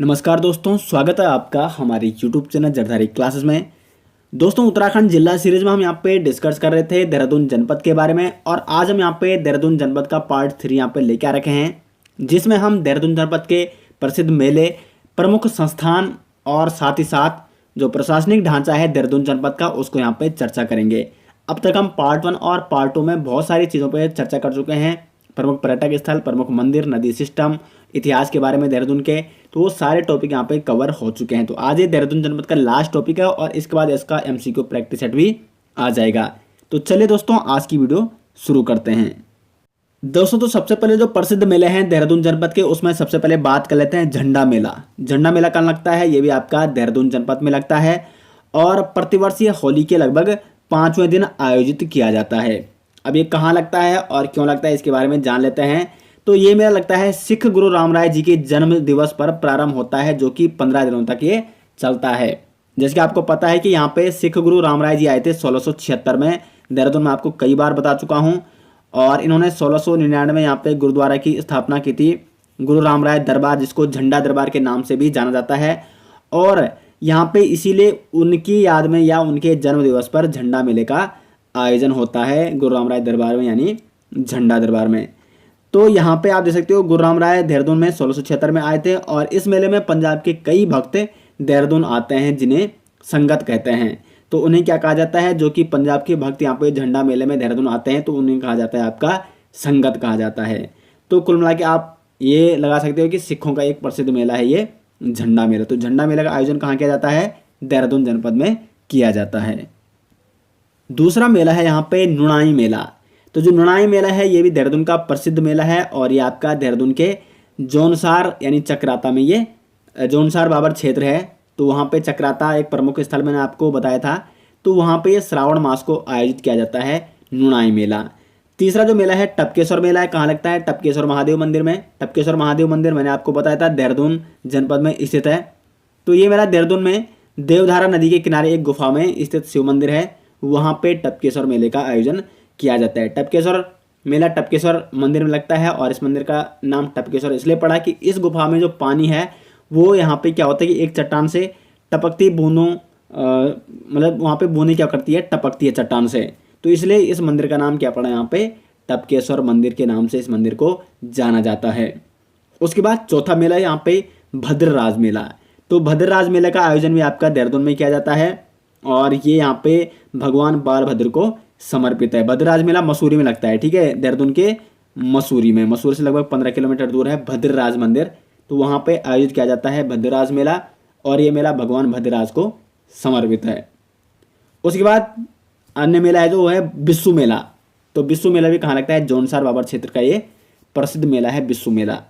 नमस्कार दोस्तों, स्वागत है आपका हमारे YouTube चैनल जरधारी क्लासेस में। दोस्तों, उत्तराखंड जिला सीरीज में हम यहाँ पे डिस्कस कर रहे थे देहरादून जनपद के बारे में, और आज हम यहाँ पे देहरादून जनपद का पार्ट 3 यहाँ पे लेके आ रखे हैं, जिसमें हम देहरादून जनपद के प्रसिद्ध मेले, प्रमुख संस्थान और साथ ही साथ जो प्रशासनिक ढांचा है देहरादून जनपद का, उसको यहाँ पे चर्चा करेंगे। अब तक हम पार्ट 1 और पार्ट 2 में बहुत सारी चीज़ों पर चर्चा कर चुके हैं। प्रमुख पर्यटक स्थल, प्रमुख मंदिर, नदी सिस्टम, इतिहास के बारे में देहरादून के, तो वो सारे टॉपिक यहाँ पे कवर हो चुके हैं। तो आज ये देहरादून जनपद का लास्ट टॉपिक है और इसके बाद इसका एमसीक्यू प्रैक्टिस सेट भी आ जाएगा। तो चलिए दोस्तों, आज की वीडियो शुरू करते हैं। दोस्तों, तो सबसे पहले जो प्रसिद्ध मेले हैं देहरादून जनपद के, उसमें सबसे पहले बात कर लेते हैं झंडा मेला। झंडा मेला कहाँ लगता है? ये भी आपका देहरादून जनपद में लगता है और प्रतिवर्षीय होली के लगभग 5वें दिन आयोजित किया जाता है। अब ये कहाँ लगता है और क्यों लगता है, इसके बारे में जान लेते हैं। तो ये मेला लगता है सिख गुरु रामराय जी के जन्म दिवस पर प्रारंभ होता है, जो कि 15 दिनों तक ये चलता है। जैसे कि आपको पता है कि यहाँ पे सिख गुरु रामराय जी आए थे 1676 में। देहरादून में आपको कई बार बता चुका हूँ। और इन्होंने 1699 में यहाँ पे गुरुद्वारा की स्थापना की थी, गुरु रामराय दरबार, जिसको झंडा दरबार के नाम से भी जाना जाता है। और यहाँ पे इसीलिए उनकी याद में या उनके जन्म दिवस पर झंडा मेले का आयोजन होता है गुरु रामराय दरबार में, यानी झंडा दरबार में। तो यहाँ पे आप देख सकते हो, गुरु रामराय देहरादून में 1676 में आए थे और इस मेले में पंजाब के कई भक्त देहरादून आते हैं, जिन्हें संगत कहते हैं। तो उन्हें क्या कहा जाता है? जो कि पंजाब के भक्त यहाँ पे झंडा मेले में देहरादून आते हैं, तो उन्हें कहा जाता है आपका संगत कहा जाता है। तो कुल मिला के आप ये लगा सकते हो कि सिखों का एक प्रसिद्ध मेला है ये झंडा मेला। तो झंडा मेले का आयोजन कहाँ किया जाता है? देहरादून जनपद में किया जाता है। दूसरा मेला है यहाँ पे नुणाई मेला। तो जो नुणाई मेला है, ये भी देहरादून का प्रसिद्ध मेला है और ये आपका देहरादून के जौनसार यानी चक्राता में, ये जौनसार बाबर क्षेत्र है। तो वहाँ पे चक्राता एक प्रमुख स्थल मैंने आपको बताया था। तो वहाँ पे ये श्रावण मास को आयोजित किया जाता है नुणाई मेला। तीसरा जो मेला है टपकेश्वर मेला है। कहाँ लगता है? टपकेश्वर महादेव मंदिर में। टपकेश्वर महादेव मंदिर मैंने आपको बताया था देहरादून जनपद में स्थित है। तो ये मेला देहरादून में देवधारा नदी के किनारे एक गुफा में स्थित शिव मंदिर है, वहाँ पे टपकेश्वर मेले का आयोजन किया जाता है। टपकेश्वर मेला टपकेश्वर मंदिर में लगता है और इस मंदिर का नाम टपकेश्वर इसलिए पड़ा कि इस गुफा में जो पानी है वो यहाँ पे क्या होता है कि एक चट्टान से टपकती बूंदों, मतलब वहाँ पे बूंदें क्या करती है, टपकती है चट्टान से। तो इसलिए इस मंदिर का नाम क्या पड़ा यहाँ पे? टपकेश्वर मंदिर के नाम से इस मंदिर को जाना जाता है। उसके बाद चौथा मेला है यहाँ पे भद्रराज मेला। तो भद्रराज मेले का आयोजन भी आपका देहरादून में किया जाता है और ये यहाँ पे भगवान बालभद्र को समर्पित है। भद्रराज मेला मसूरी में लगता है, ठीक है, देहरादून के मसूरी में। मसूरी से लगभग 15 किलोमीटर दूर है भद्रराज मंदिर। तो वहाँ पे आयोजित किया जाता है भद्रराज मेला और ये मेला भगवान भद्रराज को समर्पित है। उसके बाद अन्य मेला है जो है बिस्सू मेला। तो बिस्सू मेला भी कहाँ लगता है? जौनसार बाबर क्षेत्र का ये प्रसिद्ध मेला है बिस्सू मेला।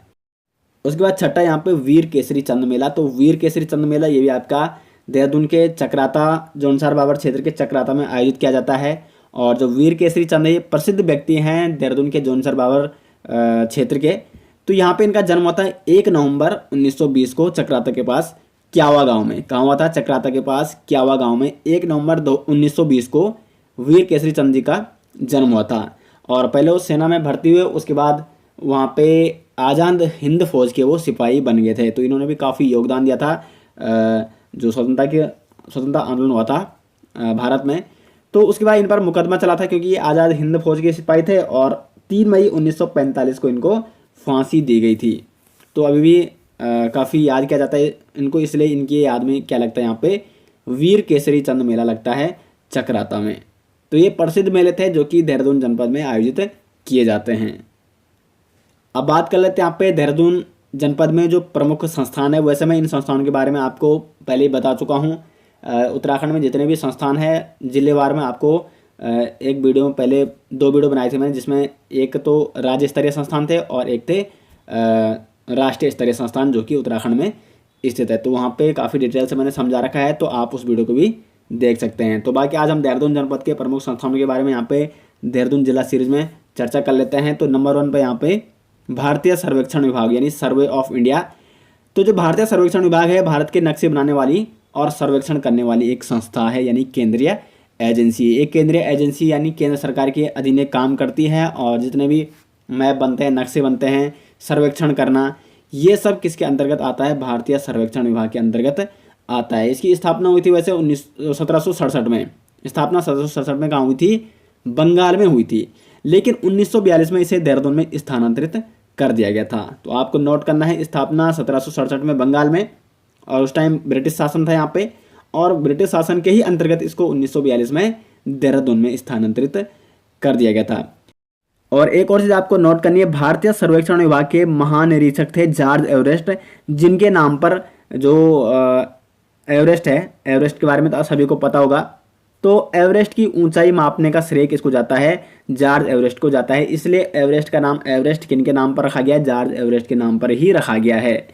उसके बाद छठा यहाँ पे वीर केसरी चंद मेला। तो वीर केसरी चंद मेला ये भी आपका देहरादून के चक्राता, जौनसार बाबर क्षेत्र के चक्राता में आयोजित किया जाता है। और जो वीर केसरी चंद है, ये प्रसिद्ध व्यक्ति हैं देहरादून के जौनसार बाबर क्षेत्र के। तो यहाँ पे इनका जन्म होता है 1 नवंबर 1920 को चक्राता के पास क्यावा गांव में। कहाँ हुआ था? चक्राता के पास क्यावा गांव में 1 नवंबर 1920 को वीर केसरी चंद जी का जन्म हुआ था। और पहले वो सेना में भर्ती हुए, उसके बाद वहाँ पे आज़ाद हिंद फौज के वो सिपाही बन गए थे। तो इन्होंने भी काफ़ी योगदान दिया था जो स्वतंत्रता आंदोलन हुआ था भारत में। तो उसके बाद इन पर मुकदमा चला था क्योंकि ये आज़ाद हिंद फौज के सिपाही थे और 3 मई 1945 को इनको फांसी दी गई थी। तो अभी भी काफ़ी याद किया जाता है इनको, इसलिए इनकी याद में क्या लगता है यहाँ पे वीर केसरी चंद मेला लगता है चक्राता में। तो ये प्रसिद्ध मेले थे जो कि देहरादून जनपद में आयोजित किए जाते हैं। अब बात कर लेते हैं यहाँ पे देहरादून जनपद में जो प्रमुख संस्थान है। वैसे मैं इन संस्थानों के बारे में आपको पहले ही बता चुका हूँ। उत्तराखंड में जितने भी संस्थान हैं जिलेवार में आपको एक वीडियो में पहले 2 वीडियो बनाए थे मैंने, जिसमें एक तो राज्य स्तरीय संस्थान थे और एक थे राष्ट्रीय स्तरीय संस्थान जो कि उत्तराखंड में स्थित है। तो वहाँ पे काफ़ी डिटेल से मैंने समझा रखा है, तो आप उस वीडियो को भी देख सकते हैं। तो बाकी आज हम देहरादून जनपद के प्रमुख संस्थानों के बारे में यहाँ पे देहरादून जिला सीरीज में चर्चा कर लेते हैं। तो नंबर 1 पर यहाँ पे भारतीय सर्वेक्षण विभाग यानी सर्वे ऑफ इंडिया। तो जो भारतीय सर्वेक्षण विभाग है, भारत के नक्शे बनाने वाली और सर्वेक्षण करने वाली एक संस्था है, यानी केंद्रीय एजेंसी। एक केंद्रीय एजेंसी यानी केंद्र सरकार के अधीन काम करती है और जितने भी मैप बनते हैं, नक्शे बनते हैं, सर्वेक्षण करना, ये सब किसके अंतर्गत आता है? भारतीय सर्वेक्षण विभाग के अंतर्गत आता है। इसकी स्थापना हुई थी वैसे 1767 में। स्थापना 1767 में कहाँ हुई थी? बंगाल में हुई थी, लेकिन 1942 में इसे देहरादून में स्थानांतरित कर दिया गया था। तो आपको नोट करना है, स्थापना 1767 में बंगाल में, और उस टाइम ब्रिटिश शासन था यहाँ पे, और ब्रिटिश शासन के ही अंतर्गत इसको 1942 में देहरादून में स्थानांतरित कर दिया गया था। और एक और चीज़ आपको नोट करनी है, भारतीय सर्वेक्षण विभाग के महानिरीक्षक थे जॉर्ज एवरेस्ट, जिनके नाम पर जो एवरेस्ट है, एवरेस्ट के बारे में तो सभी को पता होगा। तो एवरेस्ट की ऊंचाई मापने का श्रेय किसको जाता है? जॉर्ज एवरेस्ट को जाता है। इसलिए एवरेस्ट का नाम एवरेस्ट किनके नाम पर रखा गया है? जॉर्ज एवरेस्ट के नाम पर ही रखा गया है।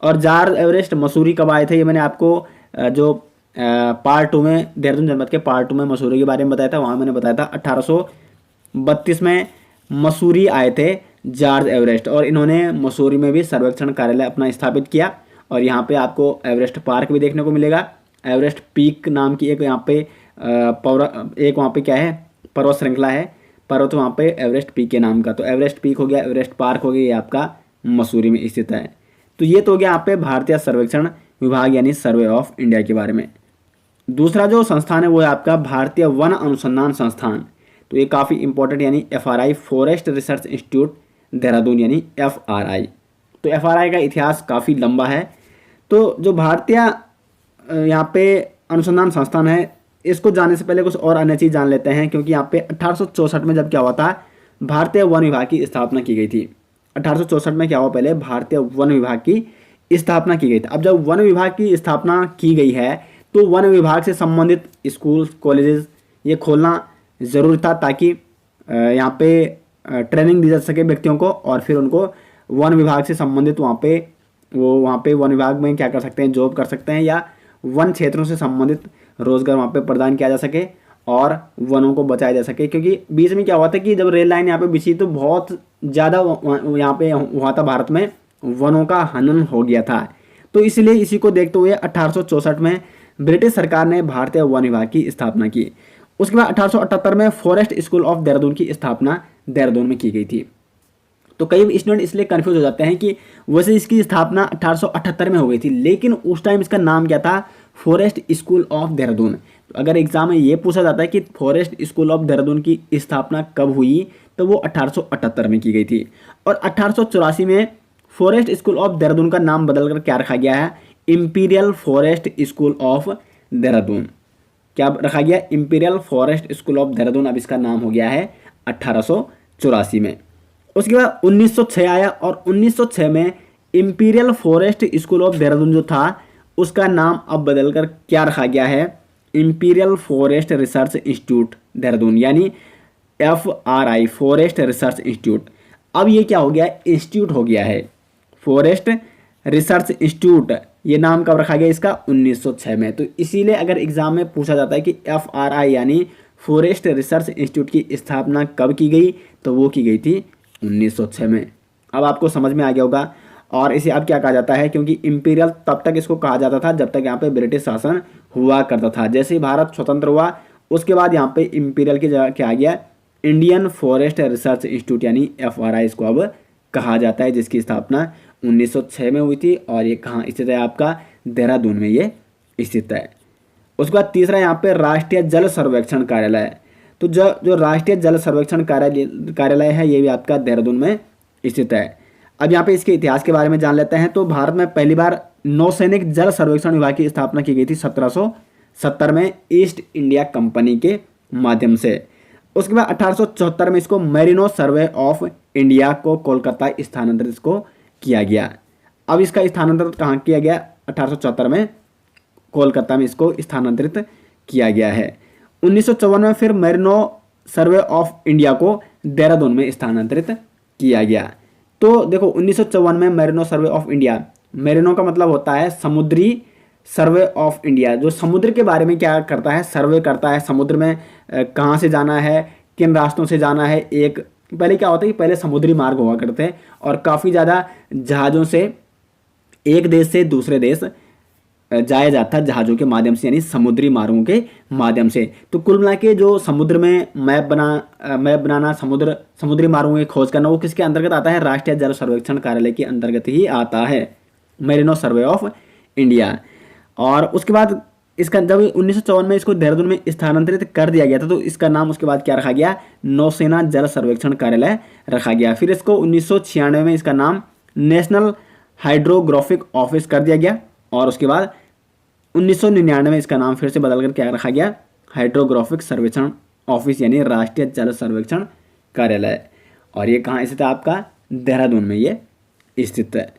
और जॉर्ज एवरेस्ट मसूरी कब आए थे? ये मैंने आपको जो पार्ट 2 में, देहरादून जनपद के पार्ट 2 में मसूरी के बारे में बताया था, वहाँ मैंने बताया था 1832 में मसूरी आए थे जॉर्ज एवरेस्ट, और इन्होंने मसूरी में भी सर्वेक्षण कार्यालय अपना स्थापित किया। और यहाँ पे आपको एवरेस्ट पार्क भी देखने को मिलेगा। एवरेस्ट पीक नाम की एक यहाँ पे एक वहाँ पे क्या है, पर्वत श्रृंखला है, पर्वत वहाँ पे एवरेस्ट पीक के नाम का। तो एवरेस्ट पीक हो गया, एवरेस्ट पार्क हो गया, ये आपका मसूरी में स्थित है। तो ये तो हो गया यहाँ पे भारतीय सर्वेक्षण विभाग यानी सर्वे ऑफ इंडिया के बारे में। दूसरा जो संस्थान है वो है आपका भारतीय वन अनुसंधान संस्थान। तो ये काफ़ी इंपॉर्टेंट, यानी FRI, forest research institute Dehradun, यानी FRI। तो FRI का इतिहास काफ़ी लंबा है। तो जो भारतीय यहाँ पे अनुसंधान संस्थान है, इसको जानने से पहले कुछ और अन्य चीज़ जान लेते हैं, क्योंकि यहाँ पे 1864 में जब क्या हुआ था, भारतीय वन विभाग की स्थापना की गई थी। 1864 में क्या हुआ? पहले भारतीय वन विभाग की स्थापना की गई थी। अब जब वन विभाग की स्थापना की गई है तो वन विभाग से संबंधित स्कूल कॉलेजेस ये खोलना ज़रूरी था, ताकि यहाँ पे ट्रेनिंग दी जा सके व्यक्तियों को, और फिर उनको वन विभाग से संबंधित वहाँ पे वन विभाग में क्या कर सकते हैं, जॉब कर सकते हैं, या वन क्षेत्रों से संबंधित रोजगार वहाँ पे प्रदान किया जा सके और वनों को बचाया जा सके। क्योंकि बीच में क्या हुआ था कि जब रेल लाइन यहाँ पे बिछी तो बहुत ज़्यादा यहाँ पे हुआ था, भारत में वनों का हनन हो गया था। तो इसलिए इसी को देखते हुए 1864 में ब्रिटिश सरकार ने भारतीय वन विभाग की स्थापना की। उसके बाद 1878 में फॉरेस्ट स्कूल ऑफ देहरादून की स्थापना देहरादून में की गई थी। तो कई स्टूडेंट इसलिए कंफ्यूज हो जाते हैं कि वैसे इसकी स्थापना 1878 में हो गई थी, लेकिन उस टाइम इसका नाम क्या था? Forest school of Dehradun. तो अगर एग्जाम में ये पूछा जाता है कि फॉरेस्ट स्कूल ऑफ देहरादून की स्थापना कब हुई, तो वो 1878 में की गई थी। और 1884 में फॉरेस्ट स्कूल ऑफ देहरादून का नाम बदलकर क्या रखा गया है? Imperial forest school of Dehradun. क्या रखा गया? Imperial forest school of Dehradun. अब इसका नाम हो गया है 1884 में। उसके बाद 1906 आया, और 1906 में imperial forest school of Dehradun जो था उसका नाम अब बदलकर क्या रखा गया है? Imperial forest research institute Dehradun, यानी FRI, फॉरेस्ट रिसर्च इंस्टीट्यूट। अब ये क्या हो गया? इंस्टीट्यूट हो गया है, फॉरेस्ट रिसर्च इंस्टीट्यूट। ये नाम कब रखा गया इसका? 1906 में। तो इसीलिए अगर एग्जाम में पूछा जाता है कि FRI यानी फॉरेस्ट रिसर्च इंस्टीट्यूट की स्थापना कब की गई, तो वो की गई थी 1906 में। अब आपको समझ में आ गया होगा। और इसे अब क्या कहा जाता है, क्योंकि इंपीरियल तब तक इसको कहा जाता था जब तक यहाँ पे ब्रिटिश शासन हुआ करता था। जैसे ही भारत स्वतंत्र हुआ उसके बाद यहाँ पे इंपीरियल की जगह क्या आ गया? इंडियन फॉरेस्ट रिसर्च इंस्टीट्यूट, यानी FRI इसको अब कहा जाता है, जिसकी स्थापना 1906 में हुई थी। और ये कहाँ स्थित है? आपका देहरादून में ये स्थित है। उसके बाद तीसरा यहाँ पे राष्ट्रीय जल सर्वेक्षण कार्यालय। तो जो राष्ट्रीय जल सर्वेक्षण कार्यालय है ये भी आपका देहरादून में स्थित है। अब यहाँ पे इसके इतिहास के बारे में जान लेते हैं। तो भारत में पहली बार नौसैनिक जल सर्वेक्षण विभाग की स्थापना की गई थी 1770 में ईस्ट इंडिया कंपनी के माध्यम से। उसके बाद 1874 में इसको मेरिनो सर्वे ऑफ इंडिया को कोलकाता स्थानांतरित को किया गया। अब इसका स्थानांतरित कहाँ किया गया? 1874 में कोलकाता में इसको स्थानांतरित किया गया है। 1954 में फिर मेरिनो सर्वे ऑफ इंडिया को देहरादून में स्थानांतरित किया गया। तो देखो 1954 में merino survey of India, merino का मतलब होता है समुद्री सर्वे ऑफ इंडिया, जो समुद्र के बारे में क्या करता है? सर्वे करता है। समुद्र में कहाँ से जाना है, किन रास्तों से जाना है। एक पहले क्या होता है कि पहले समुद्री मार्ग हुआ करते हैं और काफ़ी ज़्यादा जहाज़ों से एक देश से दूसरे देश जाया जाता था जहाज़ों के माध्यम से, यानी समुद्री मार्गों के माध्यम से। तो कुल मिला के जो समुद्र में मैप बनाना, समुद्री मार्गों की खोज करना, वो किसके अंतर्गत आता है? राष्ट्रीय जल सर्वेक्षण कार्यालय के अंतर्गत ही आता है, मेरीनो सर्वे ऑफ इंडिया। और उसके बाद इसका जब 1954 में इसको देहरादून में स्थानांतरित कर दिया गया था, तो इसका नाम उसके बाद क्या रखा गया? नौसेना जल सर्वेक्षण कार्यालय रखा गया। फिर इसको 1996 में इसका नाम नेशनल हाइड्रोग्राफिक ऑफिस कर दिया गया। और उसके बाद 1999 में इसका नाम फिर से बदलकर क्या रखा गया? हाइड्रोग्राफिक सर्वेक्षण ऑफिस, यानी राष्ट्रीय जल सर्वेक्षण कार्यालय। और ये कहाँ स्थित है? आपका देहरादून में ये स्थित है।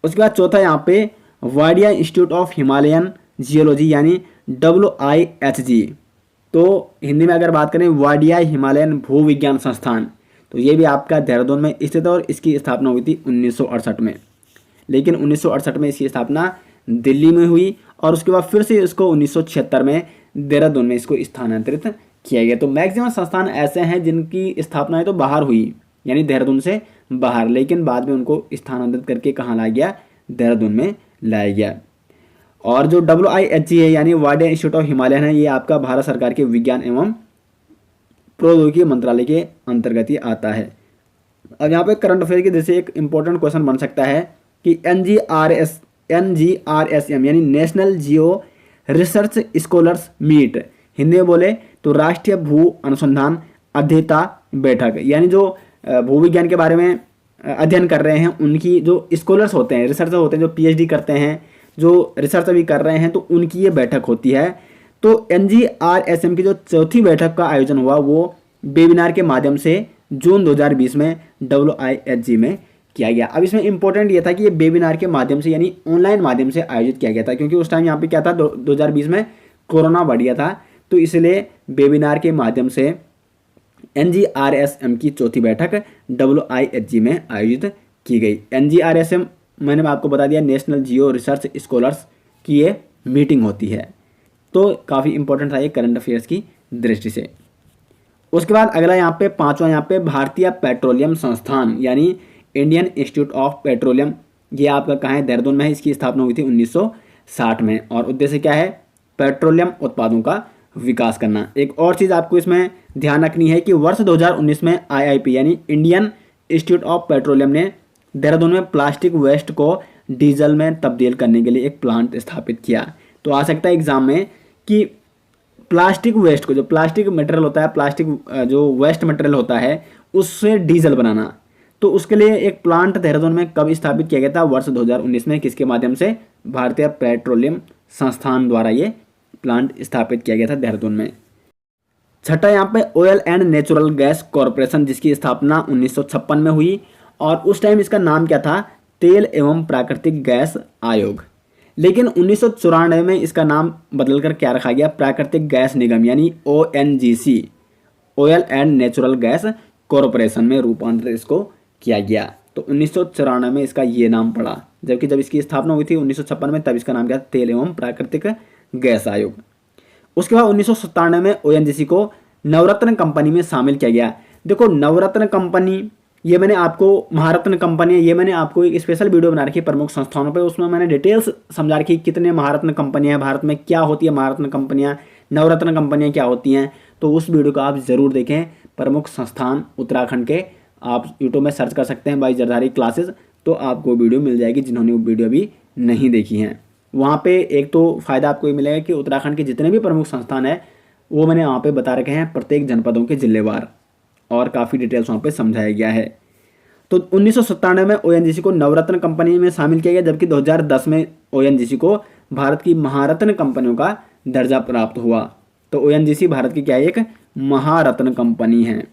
उसके बाद चौथा यहाँ पे Wadia institute of Himalayan geology, यानी WIHG। तो हिंदी में अगर बात करें, वाडिया हिमालयन भूविज्ञान संस्थान, तो ये भी आपका देहरादून में स्थित है और इसकी स्थापना हुई थी 1968 में। लेकिन 1968 में इसकी स्थापना दिल्ली में हुई और उसके बाद फिर से इसको 1976 में देहरादून में इसको स्थानांतरित किया गया। तो मैक्सिमम संस्थान ऐसे हैं जिनकी स्थापना तो बाहर हुई, यानी देहरादून से बाहर, लेकिन बाद में उनको स्थानांतरित करके कहाँ लाया गया? देहरादून में लाया गया। और जो WIHG है, यानी वाडिया इंस्टीट्यूट ऑफ हिमालयन है, ये आपका भारत सरकार के विज्ञान एवं प्रौद्योगिकी मंत्रालय के अंतर्गत ही आता है। अब यहाँ पे करंट अफेयर के जैसे एक इंपॉर्टेंट क्वेश्चन बन सकता है कि NGRSM यानी national geo research scholars meet, Hindi में बोले तो राष्ट्रीय भू अनुसंधान अध्येता बैठक, यानी जो भूविज्ञान के बारे में अध्ययन कर रहे हैं उनकी जो स्कॉलर्स होते हैं, रिसर्चर होते हैं, जो PhD करते हैं, जो रिसर्च अभी कर रहे हैं, तो उनकी ये बैठक होती है। तो NGRSM की जो चौथी बैठक का आयोजन हुआ वो वेबिनार के माध्यम से जून 2020 में WIHG में किया गया। अब इसमें इंपॉर्टेंट ये था कि ये वेबिनार के माध्यम से, यानी ऑनलाइन माध्यम से आयोजित किया गया था, क्योंकि उस टाइम यहाँ पे क्या था, 2020 में कोरोना बढ़ गया था, तो इसलिए वेबिनार के माध्यम से NGRSM की चौथी बैठक WIHG में आयोजित की गई। NGRSM मैंने आपको बता दिया, नेशनल जियो रिसर्च स्कॉलर्स की ये मीटिंग होती है। तो काफ़ी इंपॉर्टेंट था ये करंट अफेयर्स की दृष्टि से। उसके बाद अगला यहाँ पे पांचवा, यहाँ पे भारतीय पेट्रोलियम संस्थान, यानी इंडियन इंस्टीट्यूट ऑफ पेट्रोलियम, ये आपका कहाँ है? देहरादून में है। इसकी स्थापना हुई थी 1960 में और उद्देश्य क्या है? पेट्रोलियम उत्पादों का विकास करना। एक और चीज़ आपको इसमें ध्यान रखनी है कि वर्ष 2019 में IIP यानी इंडियन इंस्टीट्यूट ऑफ पेट्रोलियम ने देहरादून में प्लास्टिक वेस्ट को डीजल में तब्दील करने के लिए एक प्लांट स्थापित किया। तो आ सकता है एग्जाम में कि प्लास्टिक वेस्ट को, जो प्लास्टिक मटेरियल होता है, प्लास्टिक जो वेस्ट मटेरियल होता है, उससे डीजल बनाना, तो उसके लिए एक प्लांट देहरादून में कब स्थापित किया गया था? वर्ष 2019 में। किसके माध्यम से? भारतीय पेट्रोलियम संस्थान द्वारा ये प्लांट स्थापित किया गया था देहरादून में। छठा यहाँ पे oil and natural gas corporation, जिसकी स्थापना 1956 में हुई और उस टाइम इसका नाम क्या था? तेल एवं प्राकृतिक गैस आयोग। लेकिन 1994 में इसका नाम बदलकर क्या रखा गया? प्राकृतिक गैस निगम यानी ONGC, oil and natural gas corporation में रूपांतरित इसको किया गया। तो 1994 में इसका ये नाम पड़ा, जबकि जब इसकी स्थापना हुई थी 1956 में, तब इसका नाम क्या था? तेल एवं प्राकृतिक गैस आयोग। उसके बाद 1997 में ONGC को नवरत्न कंपनी में शामिल किया गया। देखो नवरत्न कंपनी, ये मैंने आपको, महारत्न कंपनी, ये मैंने आपको एक स्पेशल वीडियो बना रखी है प्रमुख संस्थानों पे, उसमें मैंने डिटेल्स समझा रखी कितने महारत्न कंपनियां हैं भारत में, क्या होती है महारत्न कंपनियां, नवरत्न कंपनियां क्या होती हैं। तो उस वीडियो को आप ज़रूर देखें, प्रमुख संस्थान उत्तराखंड के, आप यूट्यूब में सर्च कर सकते हैं बाई जरधारी क्लासेस, तो आपको वीडियो मिल जाएगी जिन्होंने वो वीडियो अभी नहीं देखी हैं। वहाँ पे एक तो फ़ायदा आपको ये मिलेगा कि उत्तराखंड के जितने भी प्रमुख संस्थान हैं वो मैंने वहाँ पे बता रखे हैं, प्रत्येक जनपदों के जिलेवार, और काफ़ी डिटेल्स वहाँ पे समझाया गया है। तो 1997 में ONGC को नवरत्न कंपनी में शामिल किया गया, जबकि 2010 में ONGC को भारत की महारत्न कंपनियों का दर्जा प्राप्त हुआ। तो ONGC भारत की क्या है? एक महारत्न कंपनी है,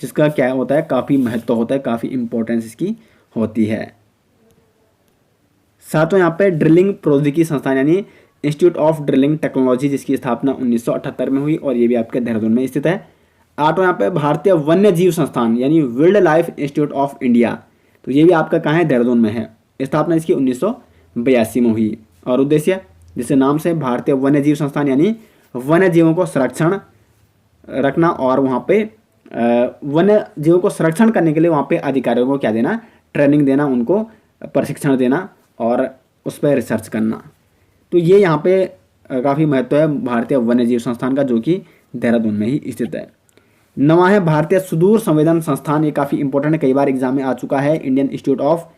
जिसका क्या होता है? काफ़ी महत्व होता है, काफ़ी इंपॉर्टेंस इसकी होती है। सातवां यहाँ पे ड्रिलिंग प्रौद्योगिकी संस्थान यानी इंस्टीट्यूट ऑफ ड्रिलिंग टेक्नोलॉजी, जिसकी स्थापना 1978 में हुई और ये भी आपके देहरादून में स्थित है। आठवां यहाँ पे भारतीय वन्य जीव संस्थान यानी wild life institute of India, तो ये भी आपका कहाँ है? देहरादून में है। स्थापना इसकी 1982 में हुई और उद्देश्य जिसके नाम से भारतीय वन्य जीव संस्थान यानी वन्य जीवों को संरक्षण रखना और वहाँ पे वन्य जीवों को संरक्षण करने के लिए वहाँ पे अधिकारियों को क्या देना? ट्रेनिंग देना, उनको प्रशिक्षण देना और उस पर रिसर्च करना। तो ये यहाँ पे काफ़ी महत्व है भारतीय वन्य जीव संस्थान का, जो कि देहरादून में ही स्थित है। 9वां है भारतीय सुदूर संवेदन संस्थान। ये काफ़ी इंपॉर्टेंट है, कई बार एग्जाम में आ चुका है। Indian institute of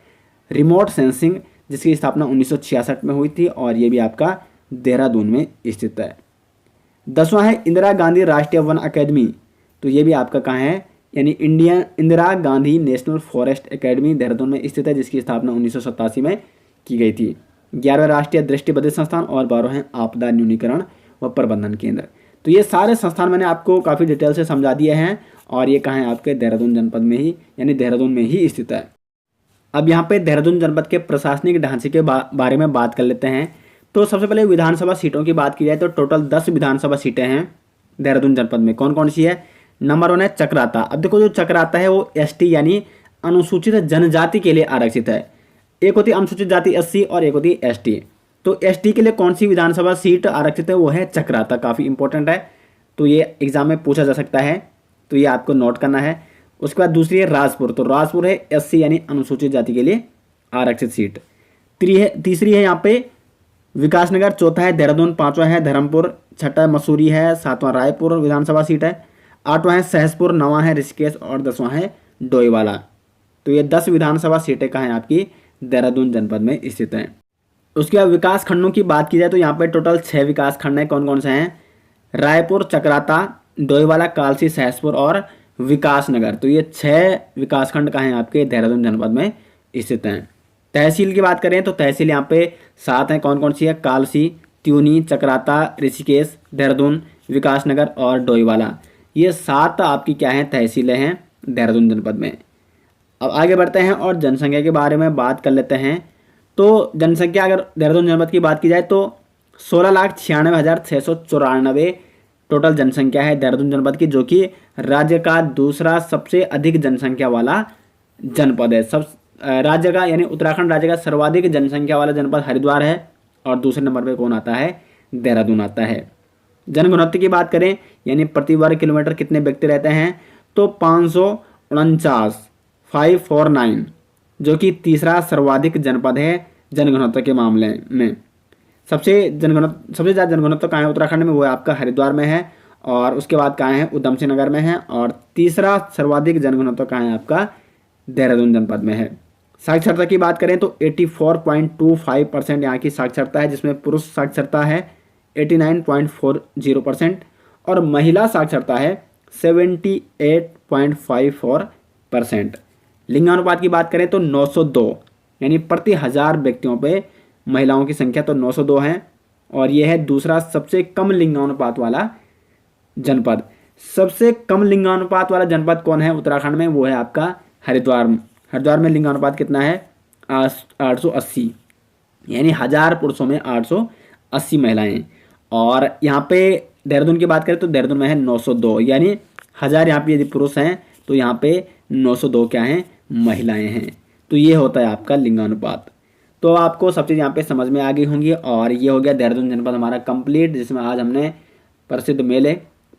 remote sensing, जिसकी स्थापना 1966 में हुई थी और ये भी आपका देहरादून में स्थित है। 10वां है इंदिरा गांधी राष्ट्रीय वन अकेडमी। तो ये भी आपका कहाँ है, यानी Indira Gandhi national forest academy Dehradun में स्थित है, जिसकी स्थापना 1987 में की गई थी। 11वां राष्ट्रीय दृष्टिबधिर संस्थान और 12वां आपदा न्यूनीकरण व प्रबंधन केंद्र। तो ये सारे संस्थान मैंने आपको काफ़ी डिटेल से समझा दिए हैं और ये कहाँ है, आपके देहरादून जनपद में ही, यानी देहरादून में ही स्थित है। अब यहाँ पे देहरादून जनपद के प्रशासनिक ढांचे के बारे में बात कर लेते हैं। तो सबसे पहले विधानसभा सीटों की बात की जाए तो टोटल 10 विधानसभा सीटें हैं देहरादून जनपद में। कौन कौन सी है? नंबर 1 है चक्राता। अब देखो, जो चक्राता है वो एसटी यानी अनुसूचित जनजाति के लिए आरक्षित है। एक होती अनुसूचित जाति एससी और एक होती एसटी। तो एसटी के लिए कौन सी विधानसभा सीट आरक्षित है? वो है चक्राता। काफ़ी इंपॉर्टेंट है, तो ये एग्जाम में पूछा जा सकता है, तो ये आपको नोट करना है। उसके बाद दूसरी है राजपुर। तो राजपुर है एससी यानी अनुसूचित जाति के लिए आरक्षित सीट। तीसरी है यहाँ पे विकासनगर। चौथा है देहरादून। 5वां है धर्मपुर। 6वां मसूरी है। 7वां रायपुर विधानसभा सीट है। 8वां है सहसपुर। 9वां है ऋषिकेश और 10वां है डोईवाला। तो ये 10 विधानसभा सीटें कहाँ हैं? आपकी देहरादून जनपद में स्थित हैं। उसके बाद विकास खंडों की बात की जाए तो यहाँ पे टोटल 6 विकास खंड हैं। कौन कौन से हैं? रायपुर, चक्राता, डोईवाला, कालसी, सहसपुर और विकासनगर। तो ये 6 विकास खंड कहाँ हैं? आपके देहरादून जनपद में स्थित हैं। तहसील की बात करें तो तहसील यहाँ पे 7 हैं। कौन कौन सी है? कालसी, त्यूनी, चक्राता, ऋषिकेश, देहरादून, विकासनगर और डोईवाला। ये 7 आपकी क्या हैं? तहसीलें हैं देहरादून जनपद में। अब आगे बढ़ते हैं और जनसंख्या के बारे में बात कर लेते हैं। तो जनसंख्या अगर देहरादून जनपद की बात की जाए तो 16,96,694 टोटल जनसंख्या है देहरादून जनपद की, जो कि राज्य का दूसरा सबसे अधिक जनसंख्या वाला जनपद है। राज्य का यानी उत्तराखंड राज्य का सर्वाधिक जनसंख्या वाला जनपद हरिद्वार है और दूसरे नंबर पे कौन आता है? देहरादून आता है। जनघनत्व की बात करें यानी प्रति वर्ग किलोमीटर कितने व्यक्ति रहते हैं, तो 549, जो कि तीसरा सर्वाधिक जनपद है जनघनत्व के मामले में। सबसे ज़्यादा जनघनत्व कहाँ है उत्तराखंड में? वो आपका हरिद्वार में है और उसके बाद कहाँ है? उधम सिंह नगर में है। और तीसरा सर्वाधिक जनघनत्व कहाँ है? आपका देहरादून जनपद में है। साक्षरता की बात करें तो 84.25% यहाँ की साक्षरता है, जिसमें पुरुष साक्षरता है 89.40% और महिला साक्षरता है 78.54%। लिंगानुपात की बात करें तो 902 यानी प्रति 1000 व्यक्तियों पे महिलाओं की संख्या तो 902 है और यह है दूसरा सबसे कम लिंगानुपात वाला जनपद। सबसे कम लिंगानुपात वाला जनपद कौन है उत्तराखंड में? वो है आपका हरिद्वार। हरिद्वार में लिंगानुपात कितना है? 880 यानी 1000 पुरुषों में 880 महिलाएं। और यहाँ पे देहरादून की बात करें तो देहरादून में है 902 यानी 1000 यहाँ पे यदि पुरुष हैं तो यहाँ पे 902 क्या हैं? महिलाएं हैं। तो ये होता है आपका लिंगानुपात। तो आपको सब चीज़ यहाँ पे समझ में आ गई होंगी और ये हो गया देहरादून जनपद हमारा कंप्लीट, जिसमें आज हमने प्रसिद्ध मेले,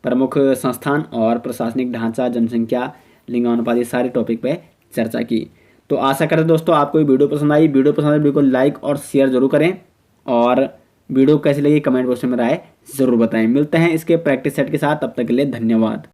प्रमुख संस्थान और प्रशासनिक ढांचा, जनसंख्या, लिंगानुपात, ये सारे टॉपिक पे चर्चा की। तो आशा करते दोस्तों आपको ये वीडियो पसंद आई। वीडियो पसंद आई वीडियो को लाइक और शेयर जरूर करें और वीडियो कैसी लगी कमेंट बॉक्स में राय जरूर बताएं। मिलते हैं इसके प्रैक्टिस सेट के साथ, तब तक के लिए धन्यवाद।